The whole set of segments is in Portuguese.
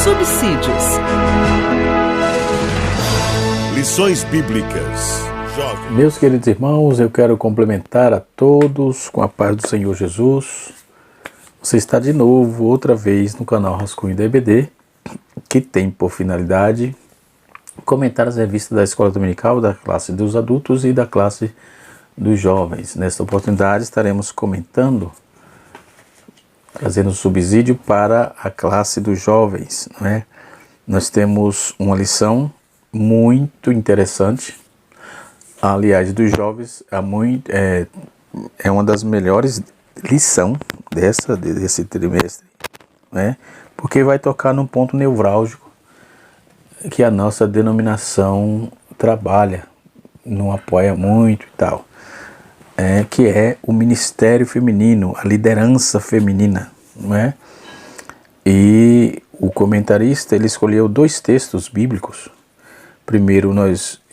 Subsídios. Lições Bíblicas. Jovem. Meus queridos irmãos, eu quero complementar a todos com a paz do Senhor Jesus. Você está de novo, outra vez, no canal Rascunho da EBD, que tem por finalidade comentar as revistas da Escola Dominical, da classe dos adultos e da classe dos jovens. Nesta oportunidade estaremos comentando, trazendo subsídio para a classe dos jovens, não é? Nós temos uma lição muito interessante. Aliás, dos jovens é uma das melhores lições desse trimestre, né? Porque vai tocar num ponto nevrálgico que a nossa denominação trabalha, não apoia muito e tal, que é o ministério feminino, a liderança feminina, não é? E o comentarista ele escolheu dois textos bíblicos. Primeiro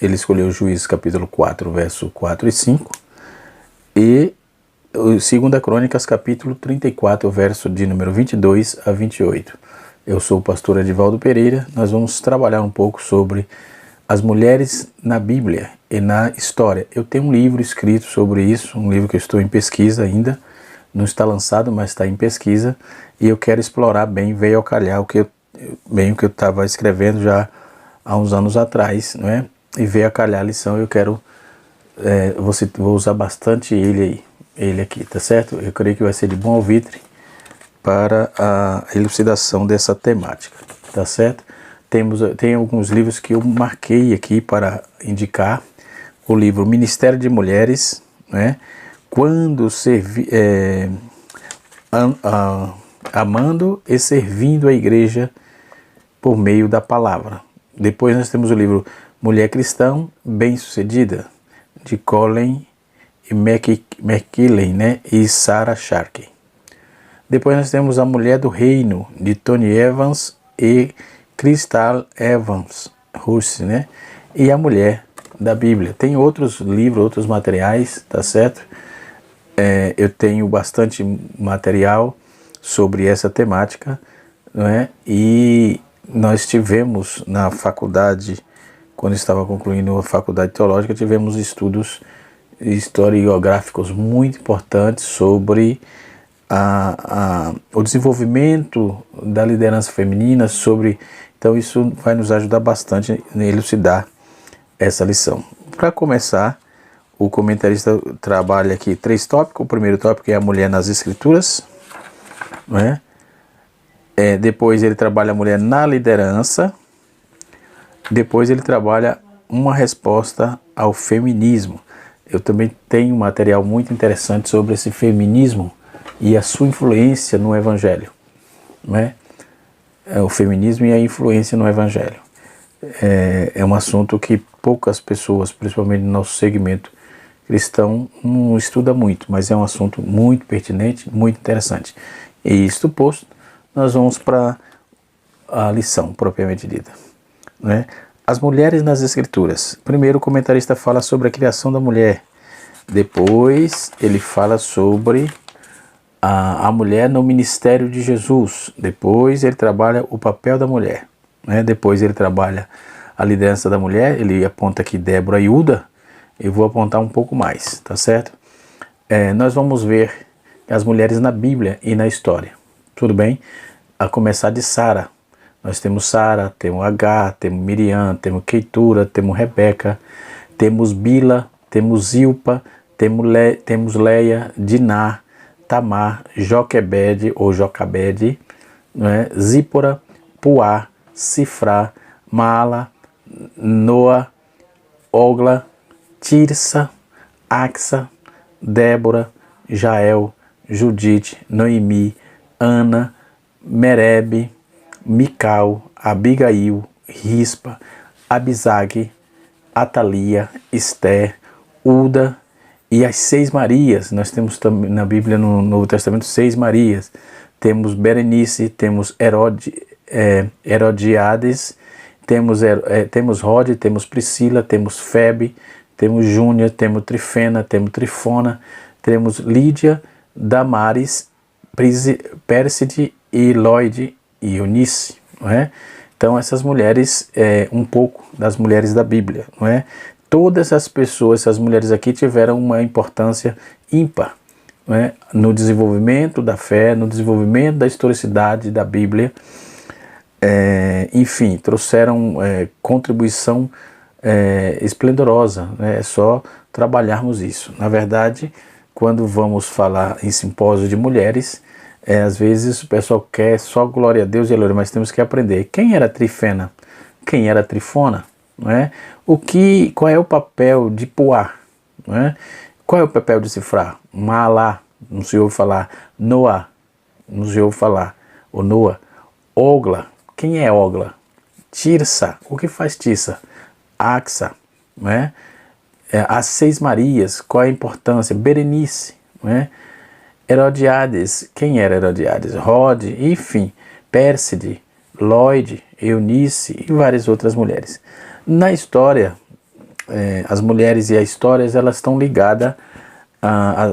ele escolheu Juízes capítulo 4, verso 4 e 5, e 2 Crônicas capítulo 34, verso de número 22 a 28. Eu sou o pastor Edivaldo Pereira. Nós vamos trabalhar um pouco sobre as mulheres na Bíblia e na história. Eu tenho um livro escrito sobre isso, um livro que eu estou em pesquisa ainda, não está lançado, mas está em pesquisa, e eu quero explorar bem, veio ao calhar o que eu estava escrevendo já há uns anos atrás, não é? E veio a calhar a lição. Eu quero, vou usar bastante ele aqui, tá certo? Eu creio que vai ser de bom alvitre para a elucidação dessa temática, tá certo? Tem alguns livros que eu marquei aqui para indicar. O livro Ministério de Mulheres, né? Amando e servindo a igreja por meio da palavra. Depois nós temos o livro Mulher Cristã Bem-Sucedida, de Colleen e McKinley, né? E Sarah Sharkey. Depois nós temos A Mulher do Reino, de Tony Evans e Crystal Evans Russe, né? E A Mulher da Bíblia. Tem outros livros, outros materiais, tá certo? Eu tenho bastante material sobre essa temática, não é? E nós tivemos na faculdade, quando estava concluindo a faculdade teológica, tivemos estudos historiográficos muito importantes sobre o desenvolvimento da liderança feminina, então isso vai nos ajudar bastante a elucidar essa lição. Para começar, o comentarista trabalha aqui 3 tópicos. O primeiro tópico é a mulher nas escrituras, não é? Depois ele trabalha a mulher na liderança. Depois ele trabalha uma resposta ao feminismo. Eu também tenho um material muito interessante sobre esse feminismo e a sua influência no Evangelho, não é? O feminismo e a influência no Evangelho. É um assunto que poucas pessoas, principalmente no nosso segmento cristão, não estuda muito, mas é um assunto muito pertinente, muito interessante. E isto posto, nós vamos para a lição propriamente dita, né? As mulheres nas escrituras. Primeiro o comentarista fala sobre a criação da mulher. Depois ele fala sobre a mulher no ministério de Jesus. Depois ele trabalha o papel da mulher, né? Depois ele trabalha a liderança da mulher. Ele aponta aqui Débora e Uda. Eu vou apontar um pouco mais, tá certo? Nós vamos ver as mulheres na Bíblia e na história. Tudo bem? A começar de Sara. Nós temos Sara, temos Agar, temos Miriam, temos Queitura, temos Rebeca, temos Bila, temos Zilpa, temos Leia, Diná, Tamar, Joquebede ou Jocabede, né? Zípora, Puá, Sifrá, Mala, Noa, Ogla, Tirsa, Axa, Débora, Jael, Judite, Noemi, Ana, Merebe, Mical, Abigail, Rispa, Abisag, Atalia, Esther, Uda e as 6 Marias. Nós temos também na Bíblia, no Novo Testamento, 6 Marias. Temos Berenice, temos Herodiades, temos Rode, temos Priscila, temos Febe, temos Júnia, temos Trifena, temos Trifona, temos Lídia, Damares, Pérside e Lloyd e Eunice, não é? Então essas mulheres, um pouco das mulheres da Bíblia, não é? Todas as pessoas, essas mulheres aqui tiveram uma importância ímpar, não é? No desenvolvimento da fé, no desenvolvimento da historicidade da Bíblia, enfim, trouxeram contribuição esplendorosa, né? É só trabalharmos isso. Na verdade, quando vamos falar em simpósio de mulheres, às vezes o pessoal quer só glória a Deus e aleluia, mas temos que aprender. Quem era Trifena? Quem era Trifona? Não é? Qual é o papel de Puá? Não é? Qual é o papel de Cifrá? Malá, não se ouve falar. Noá, não se ouve falar. O Noa. Ogla, quem é Ogla? Tirsa, o que faz Tirsa? Axa, não é? As 6 Marias, qual é a importância? Berenice, não é? Herodiades, quem era Herodiades? Rode, enfim, Pérside, Lloyd, Eunice e várias outras mulheres. Na história, as mulheres e as histórias, elas estão ligadas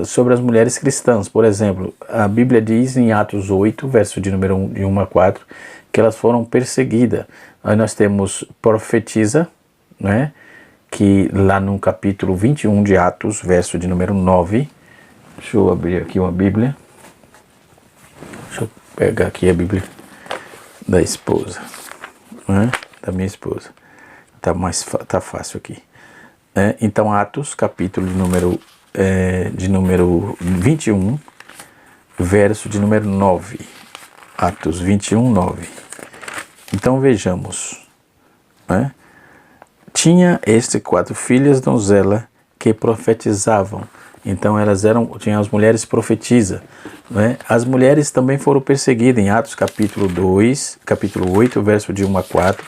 sobre as mulheres cristãs. Por exemplo, a Bíblia diz em Atos 8, verso de número 1 a 4, que elas foram perseguidas. Aí nós temos profetisa, né, que lá no capítulo 21 de Atos, verso de número 9, deixa eu abrir aqui uma Bíblia. Deixa eu pegar aqui a Bíblia da esposa, né? Da minha esposa. Tá fácil aqui. Então, Atos, capítulo de número 21, verso de número 9. Atos 21, 9. Então, vejamos. Né? Tinha 4 filhas donzela que profetizavam. Então tinham as mulheres profetisa, né? As mulheres também foram perseguidas em Atos capítulo 8, verso de 1 a 4.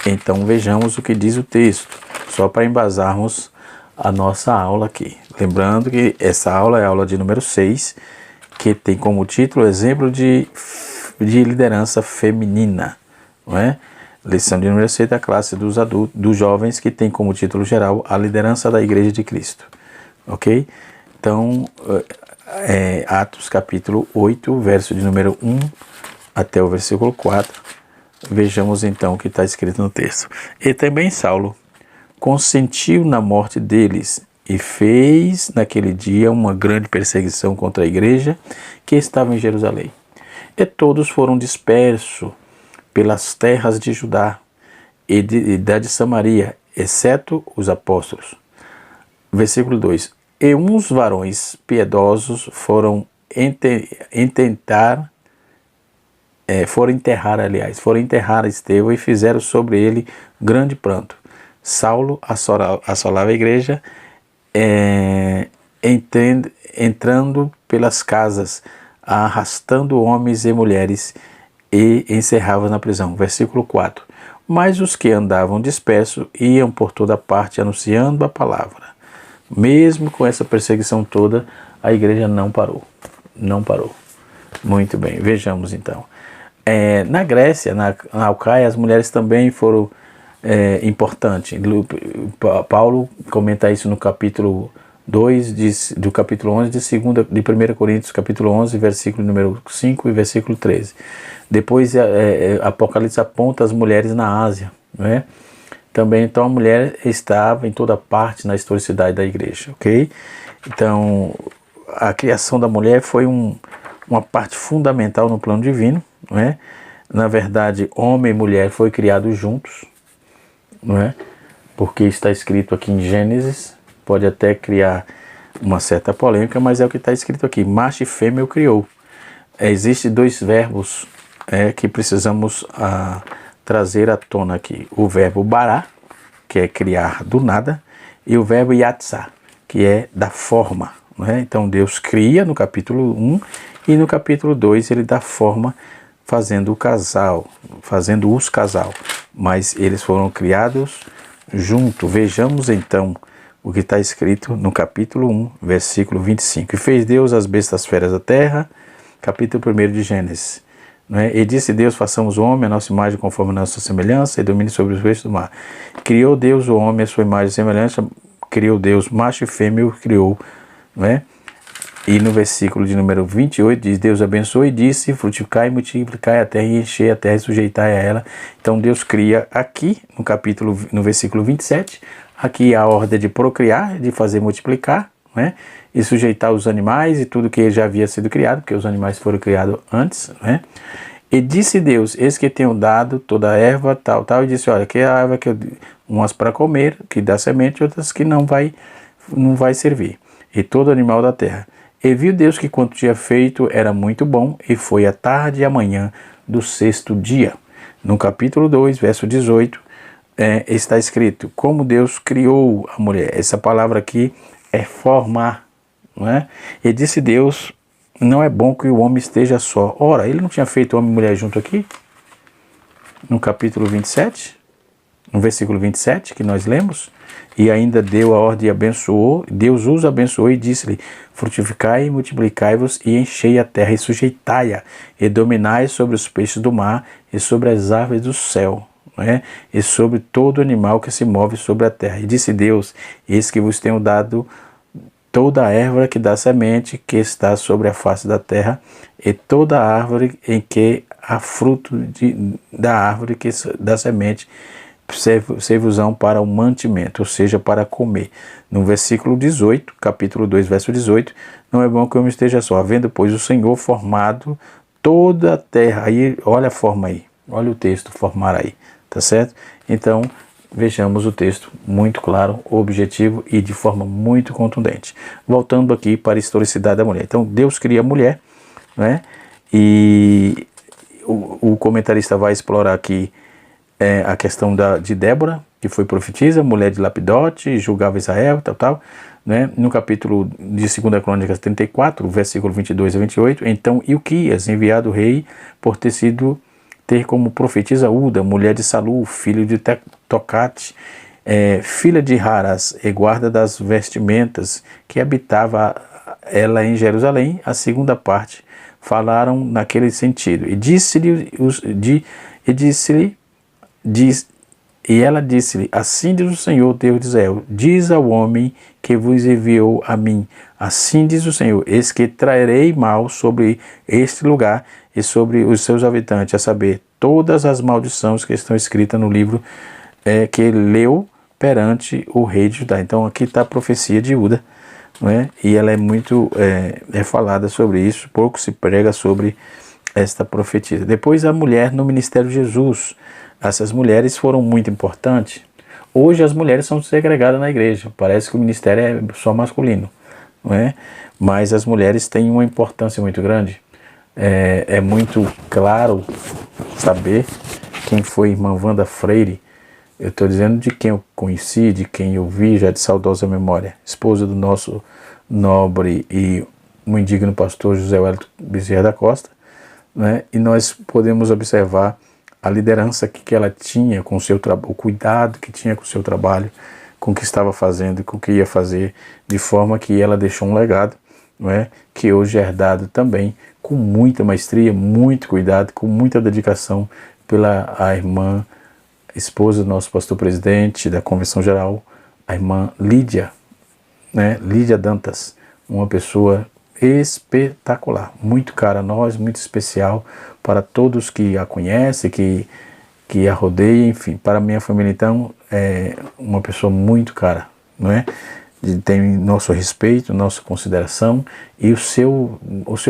Então vejamos o que diz o texto, só para embasarmos a nossa aula aqui. Lembrando que essa aula é a aula de número 6, que tem como título exemplo de liderança feminina, não é? Lição de número 6 da classe dos jovens, que tem como título geral a liderança da Igreja de Cristo. Ok? Então, Atos capítulo 8, verso de número 1 até o versículo 4. Vejamos então o que está escrito no texto. E também Saulo consentiu na morte deles e fez naquele dia uma grande perseguição contra a igreja que estava em Jerusalém. E todos foram dispersos pelas terras de Judá e da de Samaria, exceto os apóstolos. Versículo 2. E uns varões piedosos foram enterrar Estevão e fizeram sobre ele grande pranto. Saulo assolava a igreja, entrando pelas casas, arrastando homens e mulheres, e encerrava na prisão. Versículo 4. Mas os que andavam dispersos iam por toda parte anunciando a palavra. Mesmo com essa perseguição toda, a igreja não parou. Não parou. Muito bem, vejamos então. Na Grécia, na Alcaia, as mulheres também foram importantes. Paulo comenta isso no capítulo 2, do capítulo 11 de 1 Coríntios, capítulo 11, versículo número 5 e versículo 13. Depois Apocalipse aponta as mulheres na Ásia, não é? Também, então, a mulher estava em toda parte na historicidade da igreja, ok? Então, a criação da mulher foi uma parte fundamental no plano divino, não é? Na verdade, homem e mulher foram criados juntos, não é? Porque está escrito aqui em Gênesis, pode até criar uma certa polêmica, mas é o que está escrito aqui, macho e fêmea o criou. Existem 2 verbos que precisamos trazer à tona aqui. O verbo bará, que é criar do nada, e o verbo yatsá, que é da forma. Não é? Então Deus cria no capítulo 1 e no capítulo 2 ele dá forma fazendo os casal. Mas eles foram criados junto. Vejamos então o que está escrito no capítulo 1, versículo 25. E fez Deus as bestas feras da terra, capítulo 1 de Gênesis. Não é? E disse Deus, façamos o homem a nossa imagem conforme a nossa semelhança e domine sobre os peixes do mar. Criou Deus o homem a sua imagem e semelhança, criou Deus, macho e fêmea o criou. Não é? E no versículo de número 28 diz: Deus abençoou e disse: frutificai e multiplicai a terra e enchei a terra e sujeitai a ela. Então Deus cria aqui, no versículo 27, aqui a ordem de procriar, de fazer multiplicar, né? E sujeitar os animais e tudo que já havia sido criado, porque os animais foram criados antes, né? E disse Deus: eis que tenho dado toda a erva, tal, e disse: olha, que a erva que eu, umas para comer, que dá semente, outras que não vai servir. E todo animal da terra. E viu Deus que quanto tinha feito era muito bom, e foi a tarde e a manhã do sexto dia. No capítulo 2, verso 18, está escrito: como Deus criou a mulher. Essa palavra aqui é formar, não é? E disse Deus: não é bom que o homem esteja só. Ora, ele não tinha feito homem e mulher junto aqui? No capítulo 27, no versículo 27, que nós lemos, e ainda deu a ordem e abençoou, Deus os abençoou e disse-lhe: frutificai e multiplicai-vos e enchei a terra e sujeitai-a, e dominai sobre os peixes do mar e sobre as aves do céu, né? E sobre todo animal que se move sobre a terra. E disse Deus: eis que vos tenho dado toda a erva que dá semente que está sobre a face da terra, e toda a árvore em que há fruto da árvore que dá semente, servos-ão para o mantimento, ou seja, para comer. No versículo 18, capítulo 2, verso 18, não é bom que o homem esteja só, havendo, pois, o Senhor formado toda a terra. Aí, olha a forma aí, olha o texto, formar aí, tá certo? Então, vejamos o texto muito claro, objetivo e de forma muito contundente. Voltando aqui para a historicidade da mulher. Então, Deus cria a mulher, né? E o comentarista vai explorar aqui a questão de Débora, que foi profetisa, mulher de Lapidote, julgava Israel, tal, né? No capítulo de 2 Crônicas 34, versículo 22 a 28, então Ilquias, enviado o rei, por ter como profetisa Uda, mulher de Salu, filho de Tocate, filha de Haras, e guarda das vestimentas, que habitava ela em Jerusalém, a segunda parte, falaram naquele sentido. E ela disse-lhe: assim diz o Senhor, Deus de Israel, diz ao homem que vos enviou a mim, assim diz o Senhor, eis que trarei mal sobre este lugar e sobre os seus habitantes, a saber, todas as maldições que estão escritas no livro que ele leu perante o rei de Judá. Então aqui está a profecia de Uda, não é? E ela é muito falada sobre isso, pouco se prega sobre esta profetisa. Depois a mulher no ministério de Jesus. Essas mulheres foram muito importantes. Hoje as mulheres são segregadas na igreja. Parece que o ministério é só masculino, não é? Mas as mulheres têm uma importância muito grande. É muito claro saber quem foi irmã Wanda Freire. Eu estou dizendo de quem eu conheci, de quem eu vi já de saudosa memória. Esposa do nosso nobre e muito indigno pastor José Wellington Bezerra da Costa, né? E nós podemos observar a liderança que ela tinha com o seu trabalho, o cuidado que tinha com o seu trabalho, com o que estava fazendo e com o que ia fazer, de forma que ela deixou um legado, não é? Que hoje é herdado também com muita maestria, muito cuidado, com muita dedicação pela a irmã, esposa do nosso pastor presidente da Convenção Geral, a irmã Lídia, né? Lídia Dantas, uma pessoa espetacular, muito cara a nós, muito especial para todos que a conhecem, que a rodeiam, enfim, para a minha família então é uma pessoa muito cara, não é? Tem nosso respeito, nossa consideração e o seu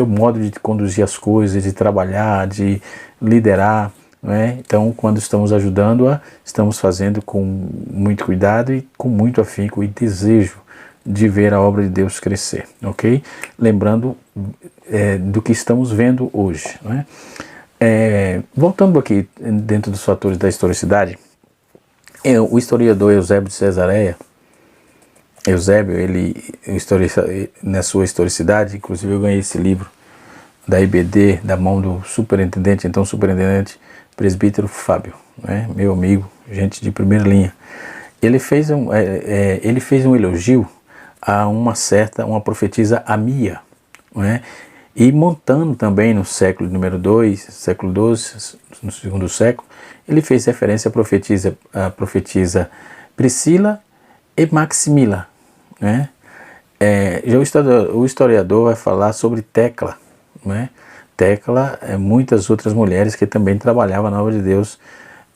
modo de conduzir as coisas, de trabalhar, de liderar, não é? Então, quando estamos ajudando-a, estamos fazendo com muito cuidado e com muito afinco e desejo de ver a obra de Deus crescer, ok? Lembrando do que estamos vendo hoje, não é? Voltando aqui dentro dos fatores da historicidade, o historiador Eusébio de Cesareia, na sua historicidade, inclusive eu ganhei esse livro da IBD, da mão do superintendente presbítero Fábio, né? Meu amigo, gente de primeira linha. Ele fez um elogio a uma profetisa Amia, não é? E montando também no século número 2, século 12, no segundo século, ele fez referência à profetisa Priscila e Maximila, né? Já o historiador vai falar sobre Tecla, né? Tecla e muitas outras mulheres que também trabalhavam na obra de Deus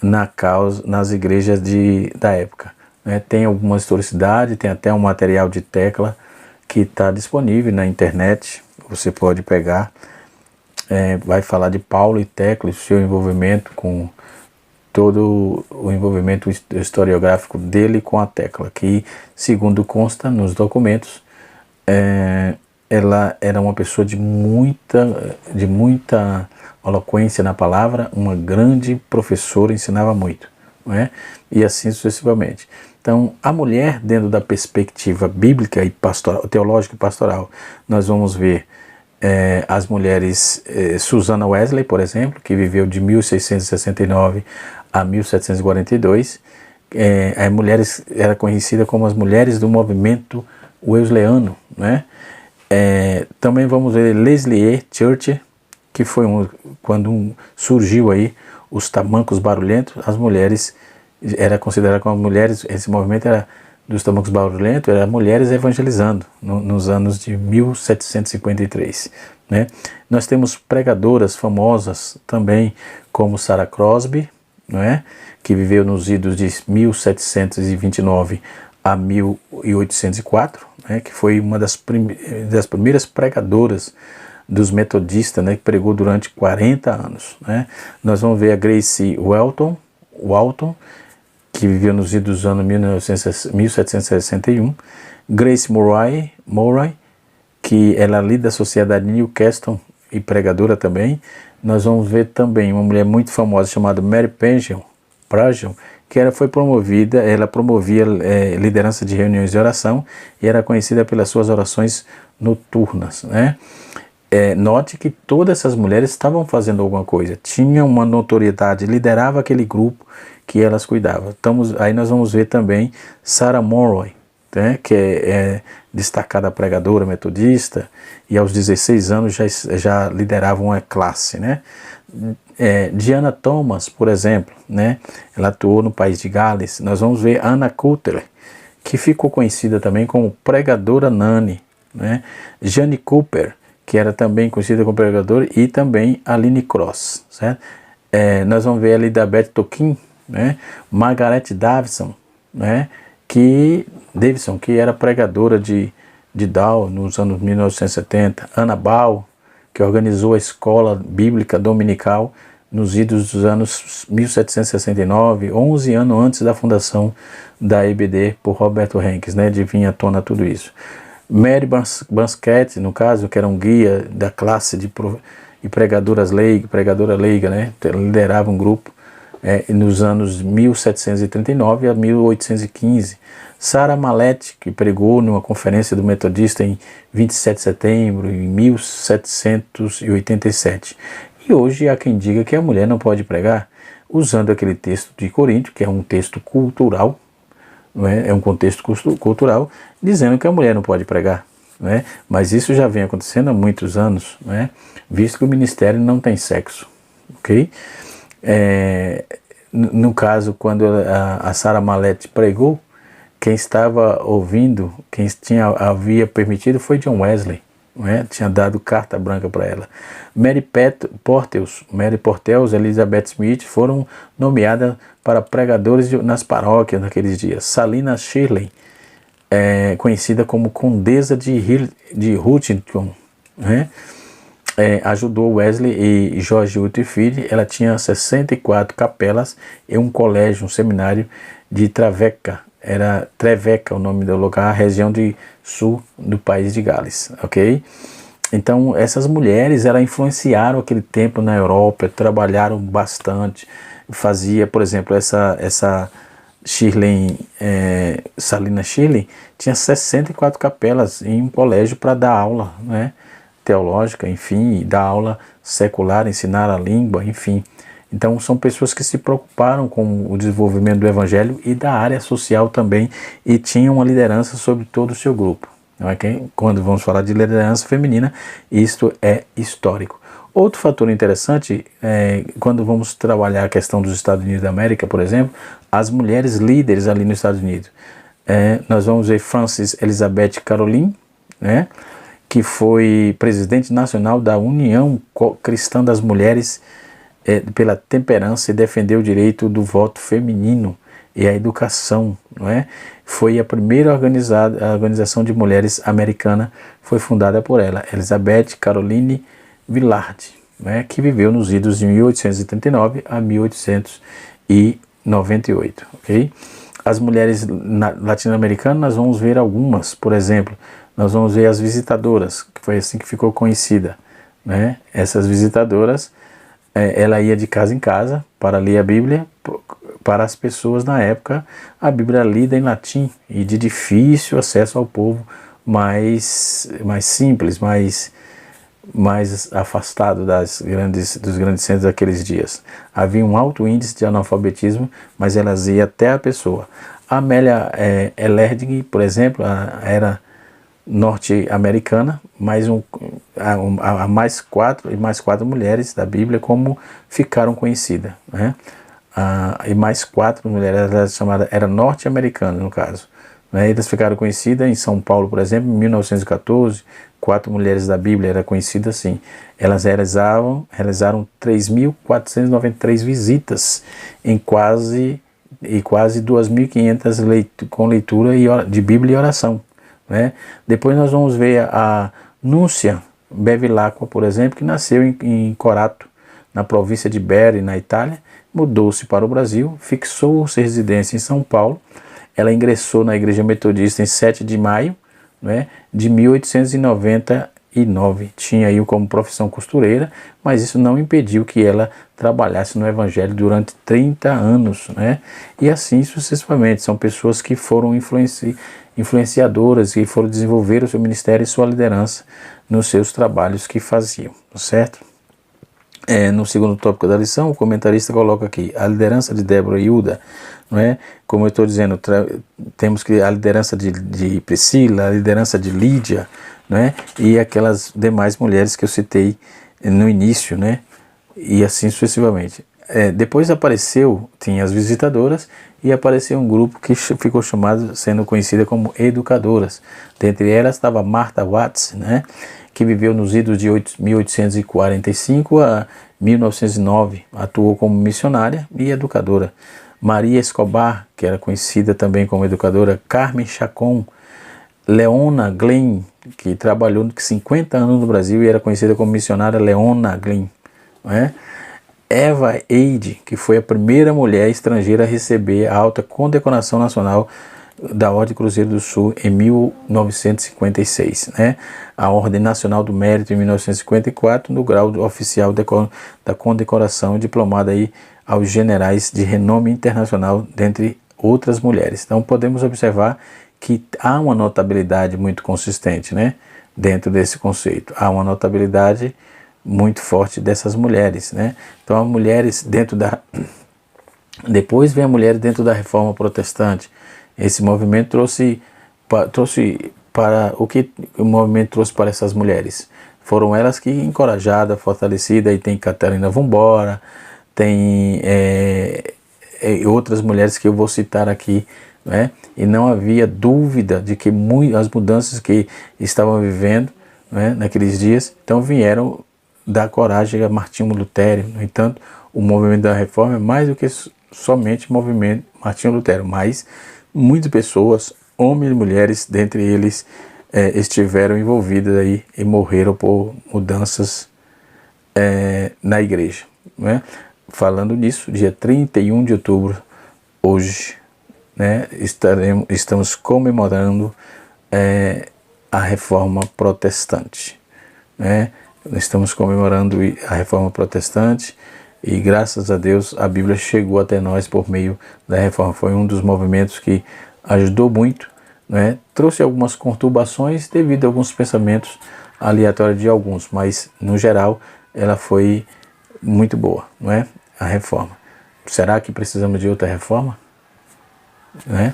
nas igrejas da época, né? Tem alguma historicidade, tem até um material de Tecla que está disponível na internet, você pode pegar. Vai falar de Paulo e Tecla e seu envolvimento com todo o envolvimento historiográfico dele com a Tecla, que, segundo consta nos documentos, ela era uma pessoa de muita eloquência na palavra, uma grande professora, ensinava muito, não é? E assim sucessivamente. Então, a mulher, dentro da perspectiva bíblica e pastoral, teológica e pastoral, nós vamos ver as mulheres, Susanna Wesley, por exemplo, que viveu de 1669 a 1742, era conhecida como as mulheres do movimento wesleyano, né? Também vamos ver Leslie Church, que foi quando surgiu aí os tamancos barulhentos, as mulheres, era considerada como mulheres, esse movimento era dos tamancos barulhentos, era mulheres evangelizando nos anos de 1753, né? Nós temos pregadoras famosas também, como Sarah Crosby, não é? Que viveu nos idos de 1729 a 1804, né? Que foi uma das primeiras pregadoras dos metodistas, né? Que pregou durante 40 anos, né? Nós vamos ver a Grace Walton, que viveu nos idos dos anos 1761, Grace Murray, que ela é líder da Sociedade Newcastle e pregadora também. Nós vamos ver também uma mulher muito famosa chamada Mary Pagel, que foi promovida, ela promovia liderança de reuniões de oração e era conhecida pelas suas orações noturnas, né? Note que todas essas mulheres estavam fazendo alguma coisa, tinham uma notoriedade, liderava aquele grupo que elas cuidavam. Aí nós vamos ver também Sarah Monroe, né, que é destacada pregadora metodista, e aos 16 anos já liderava uma classe, né? Diana Thomas, por exemplo, né, ela atuou no país de Gales. Nós vamos ver Anna Coulter, que ficou conhecida também como pregadora Nani, né? Jane Cooper, que era também conhecida como pregadora, e também Aline Cross, certo? Nós vamos ver Elizabeth Tokin, né? Margaret Davison, né? que era pregadora de Dow nos anos 1970, Anna Ball, que organizou a escola bíblica dominical nos idos dos anos 1769, 11 anos antes da fundação da EBD por Roberto Henkes, né, de vir à tona tudo isso. Mary Bansket, no caso, que era um guia da classe de pregadora leiga, né, liderava um grupo nos anos 1739 a 1815. Sarah Mallett, que pregou numa conferência do Metodista em 27 de setembro de 1787. E hoje há quem diga que a mulher não pode pregar, usando aquele texto de Coríntio, que é um texto cultural, não é? É um contexto cultural, dizendo que a mulher não pode pregar. Não é? Mas isso já vem acontecendo há muitos anos, não é? Visto que o ministério não tem sexo. Ok? No caso, quando a Sarah Mallett pregou, quem estava ouvindo, quem havia permitido foi John Wesley, não é? Tinha dado carta branca para ela. Mary Portels, Elizabeth Smith foram nomeadas para pregadores nas paróquias naqueles dias. Salina Shirley, conhecida como Condesa de Huntington, né? Ajudou Wesley e George Whitefield. Ela tinha 64 capelas e um colégio, um seminário de Trevecca. Era Trevecca o nome do lugar, a região de sul do país de Gales, ok? Então essas mulheres, elas influenciaram aquele tempo na Europa, trabalharam bastante. Fazia, por exemplo, essa Shirley, Salina Shirley, tinha 64 capelas em um colégio para dar aula, né, teológica, enfim, dar aula secular, ensinar a língua, enfim. Então são pessoas que se preocuparam com o desenvolvimento do evangelho e da área social também, e tinham uma liderança sobre todo o seu grupo. Quando vamos falar de liderança feminina, isto é histórico. Outro fator interessante, quando vamos trabalhar a questão dos Estados Unidos da América, por exemplo, as mulheres líderes ali nos Estados Unidos. Nós vamos ver Frances Elizabeth Caroline, né, que foi presidente nacional da União Cristã das Mulheres pela Temperança e defendeu o direito do voto feminino e a educação, não é? Foi a primeira organização de mulheres americana, foi fundada por ela, Elizabeth Caroline Willard, né, que viveu nos idos de 1839 a 1898, ok? As mulheres latino-americanas, nós vamos ver algumas, por exemplo, nós vamos ver as visitadoras, que foi assim que ficou conhecida, né? Essas visitadoras, ela ia de casa em casa para ler a Bíblia, para as pessoas na época, a Bíblia lida em latim e de difícil acesso ao povo mais simples, mais afastado dos grandes centros daqueles dias. Havia um alto índice de analfabetismo, mas elas iam até a pessoa. A Amélia Ehlers, por exemplo, era norte-americana, mais quatro mulheres da Bíblia como ficaram conhecidas, né? E mais 4 mulheres, era norte-americana no caso, né? Elas ficaram conhecidas em São Paulo, por exemplo, em 1914, 4 mulheres da Bíblia era conhecida assim. Elas realizaram 3.493 visitas em quase 2.500 com leitura de Bíblia e oração, né? Depois nós vamos ver a Núncia Bevilacqua, por exemplo, que nasceu em Corato, na província de Bari, na Itália, mudou-se para o Brasil, fixou-se residência em São Paulo. Ela ingressou na Igreja Metodista em 7 de maio, né, de 1899. Tinha aí como profissão costureira, mas isso não impediu que ela trabalhasse no Evangelho durante 30 anos, né? E assim sucessivamente. São pessoas que foram influenciadoras e foram desenvolver o seu ministério e sua liderança nos seus trabalhos que faziam, certo? No segundo tópico da lição, o comentarista coloca aqui a liderança de Débora e Hilda, não é? Como eu estou dizendo, temos que a liderança de Priscila, a liderança de Lídia, não é? E aquelas demais mulheres que eu citei no início, né? E assim sucessivamente. Depois tinha as visitadoras e apareceu um grupo que ficou sendo conhecida como educadoras. Dentre elas estava Martha Watts, né, que viveu nos idos de 1845 a 1909, atuou como missionária e educadora. Maria Escobar, que era conhecida também como educadora, Carmen Chacon, Leona Glenn, que trabalhou 50 anos no Brasil e era conhecida como missionária Leona Glenn, não é? Eva Eide, que foi a primeira mulher estrangeira a receber a alta condecoração nacional da Ordem Cruzeiro do Sul em 1956, né? A Ordem Nacional do Mérito em 1954, no grau oficial da condecoração, diplomada aí aos generais de renome internacional, dentre outras mulheres. Então podemos observar que há uma notabilidade muito consistente, né, dentro desse conceito. Há uma notabilidade muito forte dessas mulheres, né? Então as mulheres depois vem a mulher dentro da Reforma Protestante. Esse movimento trouxe para o que o movimento trouxe para essas mulheres. Foram elas que encorajadas, fortalecidas, e tem Catarina Vumbora, tem outras mulheres que eu vou citar aqui, né? E não havia dúvida de que as mudanças que estavam vivendo, né, naqueles dias, então vieram da coragem a Martinho Lutero. No entanto, o movimento da reforma é mais do que somente o movimento Martinho Lutero, mas muitas pessoas, homens e mulheres, dentre eles, estiveram envolvidas aí e morreram por mudanças na igreja, né? Falando nisso, dia 31 de outubro, hoje, né, estamos comemorando a Reforma Protestante, né? Estamos comemorando a Reforma Protestante e, graças a Deus, a Bíblia chegou até nós por meio da Reforma. Foi um dos movimentos que ajudou muito, né? Trouxe algumas conturbações devido a alguns pensamentos aleatórios de alguns, mas, no geral, ela foi muito boa, não é? A Reforma. Será que precisamos de outra reforma? Né?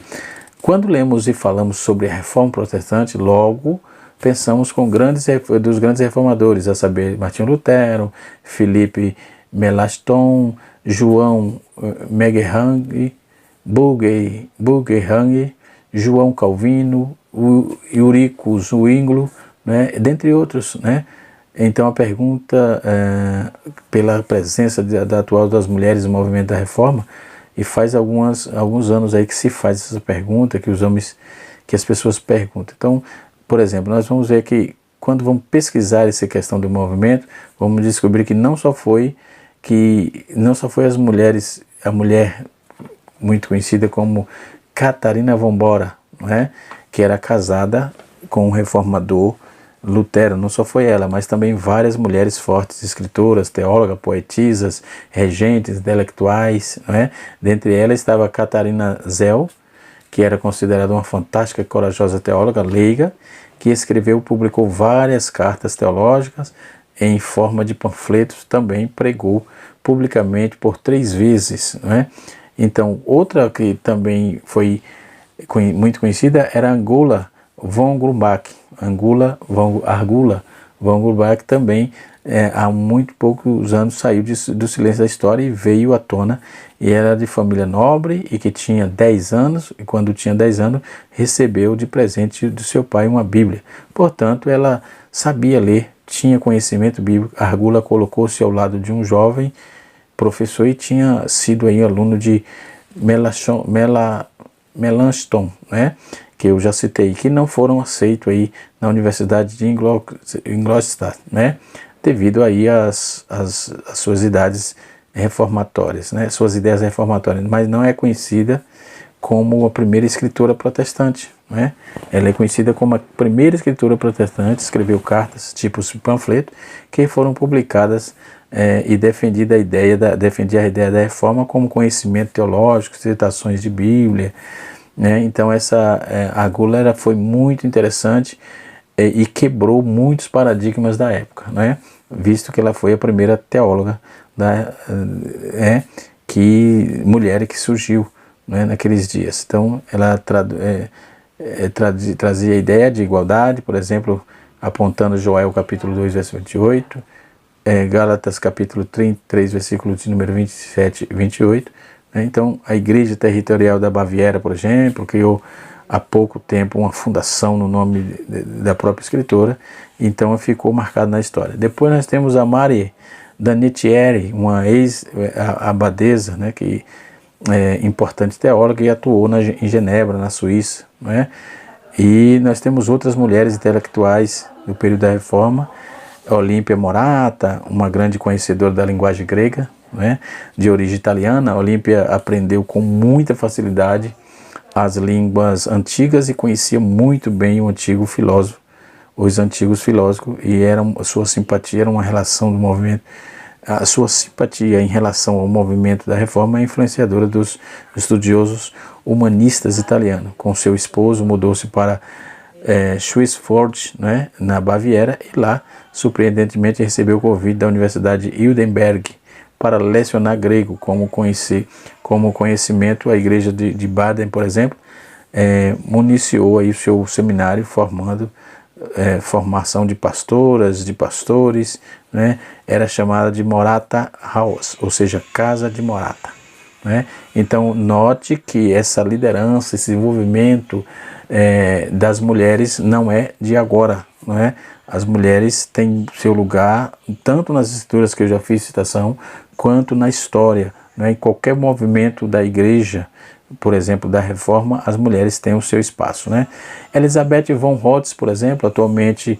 Quando lemos e falamos sobre a Reforma Protestante, logo pensamos dos grandes reformadores, a saber, Martinho Lutero, Felipe Melanchthon, João Megerhang, Bulger Hang, João Calvino, o Eurico Zwingli, né, dentre outros, né? Então a pergunta, pela presença da atual das mulheres no movimento da reforma, e faz alguns anos aí que se faz essa pergunta, que as pessoas perguntam. Então, por exemplo, nós vamos ver que quando vamos pesquisar essa questão do movimento, vamos descobrir que não só foi as mulheres, a mulher muito conhecida como Catarina von Bora, não é? Que era casada com um reformador Lutero. Não só foi ela, mas também várias mulheres fortes, escritoras, teólogas, poetisas, regentes, intelectuais, não é? Dentre elas estava Catarina Zell, que era considerada uma fantástica e corajosa teóloga leiga, que escreveu e publicou várias cartas teológicas em forma de panfletos, também pregou publicamente por 3 vezes, não é? Então, outra que também foi muito conhecida era Angula von Grumbach. Argula von Grumbach também, há muito poucos anos, saiu do silêncio da história e veio à tona, e era de família nobre e que tinha 10 anos, e quando tinha 10 anos recebeu de presente do seu pai uma Bíblia. Portanto, ela sabia ler, tinha conhecimento bíblico. Argula colocou-se ao lado de um jovem professor e tinha sido aí aluno de Melanchthon, né, que eu já citei, que não foram aceitos aí na Universidade de Ingolstadt, né, devido aí às suas idades reformatórias, né, suas ideias reformatórias, mas não é conhecida como a primeira escritora protestante, né? Ela é conhecida como a primeira escritora protestante, escreveu cartas, tipos de panfleto, que foram publicadas e defendia a ideia da reforma como conhecimento teológico, citações de Bíblia, né? Então a Gula foi muito interessante e quebrou muitos paradigmas da época, né? Visto que ela foi a primeira teóloga mulher que surgiu, né, naqueles dias. Então ela trazia a ideia de igualdade, por exemplo, apontando Joel capítulo 2, versículo 28, Gálatas capítulo 33, versículo de número 27 e 28. Né? Então a Igreja Territorial da Baviera, por exemplo, criou há pouco tempo uma fundação no nome da própria escritora, então ficou marcado na história. Depois nós temos a Marie Danetieri, uma ex-abadesa, né, que importante teóloga e atuou em Genebra, na Suíça, né? E nós temos outras mulheres intelectuais do período da Reforma, Olímpia Morata, uma grande conhecedora da linguagem grega, né, de origem italiana. Olímpia aprendeu com muita facilidade as línguas antigas e conhecia muito bem os antigos filósofos, e sua simpatia era uma relação do movimento. A sua simpatia em relação ao movimento da Reforma é influenciadora dos estudiosos humanistas italianos. Com seu esposo, mudou-se para Schweinfurt, né, na Baviera, e lá, surpreendentemente, recebeu o convite da Universidade de Heidelberg para lecionar grego, como conhecimento. A Igreja de Baden, por exemplo, municiou aí o seu seminário, formação de pastoras, de pastores, né? Era chamada de Morata House, ou seja, Casa de Morata, né? Então note que essa liderança, esse envolvimento das mulheres não é de agora, não é? As mulheres têm seu lugar tanto nas escrituras que eu já fiz citação, quanto na história, né? Em qualquer movimento da igreja, por exemplo, da Reforma, as mulheres têm o seu espaço, né? Elizabeth von Rotz, por exemplo, atualmente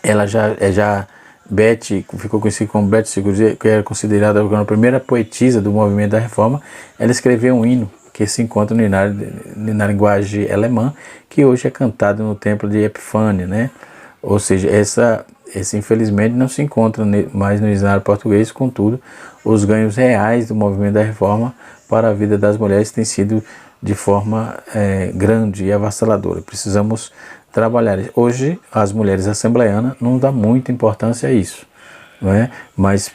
ela Beth, ficou conhecida como Beth Sigurd, que era considerada a primeira poetisa do movimento da Reforma. Ela escreveu um hino que se encontra na linguagem alemã, que hoje é cantado no templo de Epifânia, né? Ou seja, esse infelizmente não se encontra mais no dicionário português. Contudo, os ganhos reais do movimento da Reforma para a vida das mulheres têm sido de forma grande e avassaladora. Precisamos trabalhar. Hoje, as mulheres assembleianas não dão muita importância a isso, não é? Mas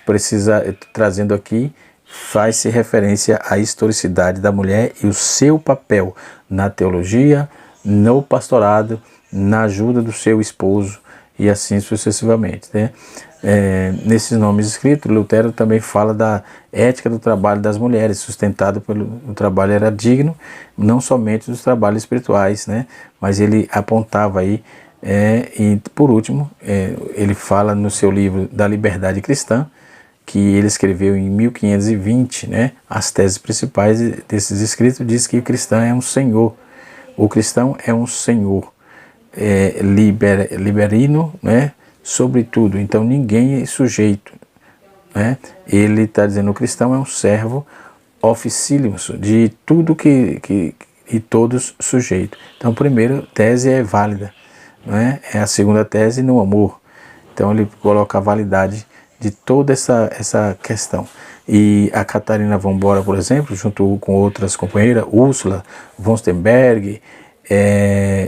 trazendo aqui, faz-se referência à historicidade da mulher e o seu papel na teologia, no pastorado, na ajuda do seu esposo e assim sucessivamente, né? Nesses nomes escritos, Lutero também fala da ética do trabalho das mulheres, sustentado pelo o trabalho era digno, não somente dos trabalhos espirituais, né? Mas ele apontava aí, e por último, ele fala no seu livro da Liberdade Cristã, que ele escreveu em 1520, né? As teses principais desses escritos diz que o cristão é um senhor, o cristão é um senhor, liberino, né? Sobretudo, então ninguém é sujeito, né? Ele está dizendo que o cristão é um servo oficílimos de tudo e todos sujeito. Então a primeira tese é válida, né? É a segunda tese no amor. Então ele coloca a validade de toda essa questão. E a Catarina von Bora, por exemplo, junto com outras companheiras, Ursula von Sternberg,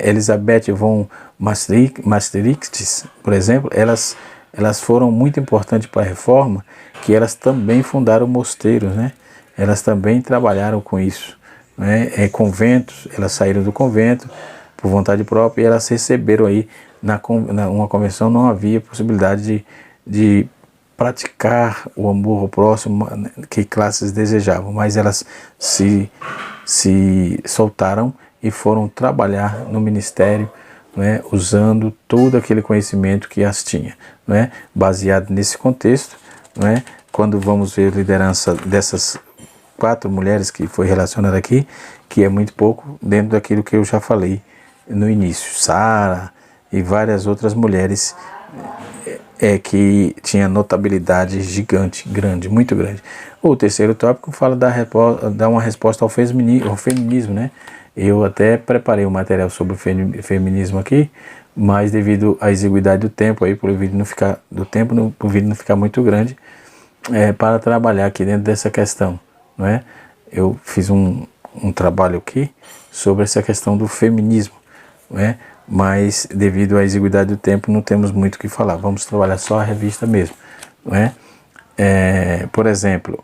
Elisabeth von Maastricht, por exemplo, elas foram muito importantes para a reforma, que elas também fundaram mosteiros, né? Elas também trabalharam com isso, né? Conventos, elas saíram do convento por vontade própria e elas receberam aí, uma convenção não havia possibilidade de praticar o amor ao próximo que classes desejavam, mas elas se soltaram e foram trabalhar no ministério, né, usando todo aquele conhecimento que as tinha, né, baseado nesse contexto, né, quando vamos ver a liderança dessas 4 mulheres que foi relacionada aqui, que é muito pouco dentro daquilo que eu já falei no início, Sara e várias outras mulheres que tinha notabilidade gigante, grande, muito grande. O terceiro tópico fala dá uma resposta ao feminismo, né? Eu até preparei um material sobre o feminismo aqui, mas devido à exiguidade do tempo, aí, por o vídeo não ficar muito grande, para trabalhar aqui dentro dessa questão, não é? Eu fiz um trabalho aqui sobre essa questão do feminismo, não é? Mas devido à exiguidade do tempo não temos muito o que falar, vamos trabalhar só a revista mesmo, não é? Por exemplo,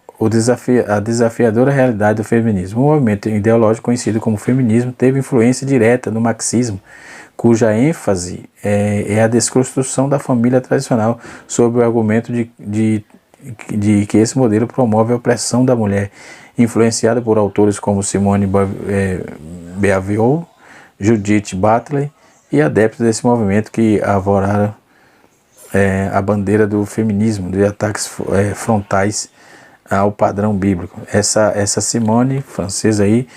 a desafiadora realidade do feminismo. O movimento ideológico conhecido como feminismo teve influência direta no marxismo, cuja ênfase é a desconstrução da família tradicional sob o argumento de que esse modelo promove a opressão da mulher, influenciado por autores como Simone Beauvoir, Judith Butler e adeptos desse movimento que arvoraram a bandeira do feminismo, de ataques frontais ao padrão bíblico. Essa Simone francesa aí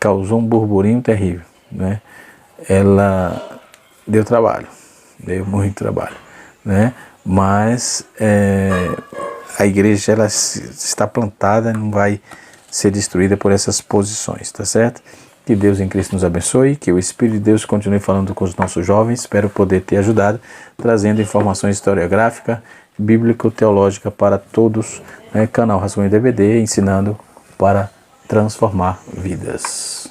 causou um burburinho terrível, né? Ela deu muito trabalho, né? Mas a igreja ela está plantada, não vai ser destruída por essas posições, tá certo? Que Deus em Cristo nos abençoe, que o Espírito de Deus continue falando com os nossos jovens. Espero poder ter ajudado, trazendo informações historiográficas, bíblico-teológica para todos, né? Canal Rascunho DVD, ensinando para transformar vidas.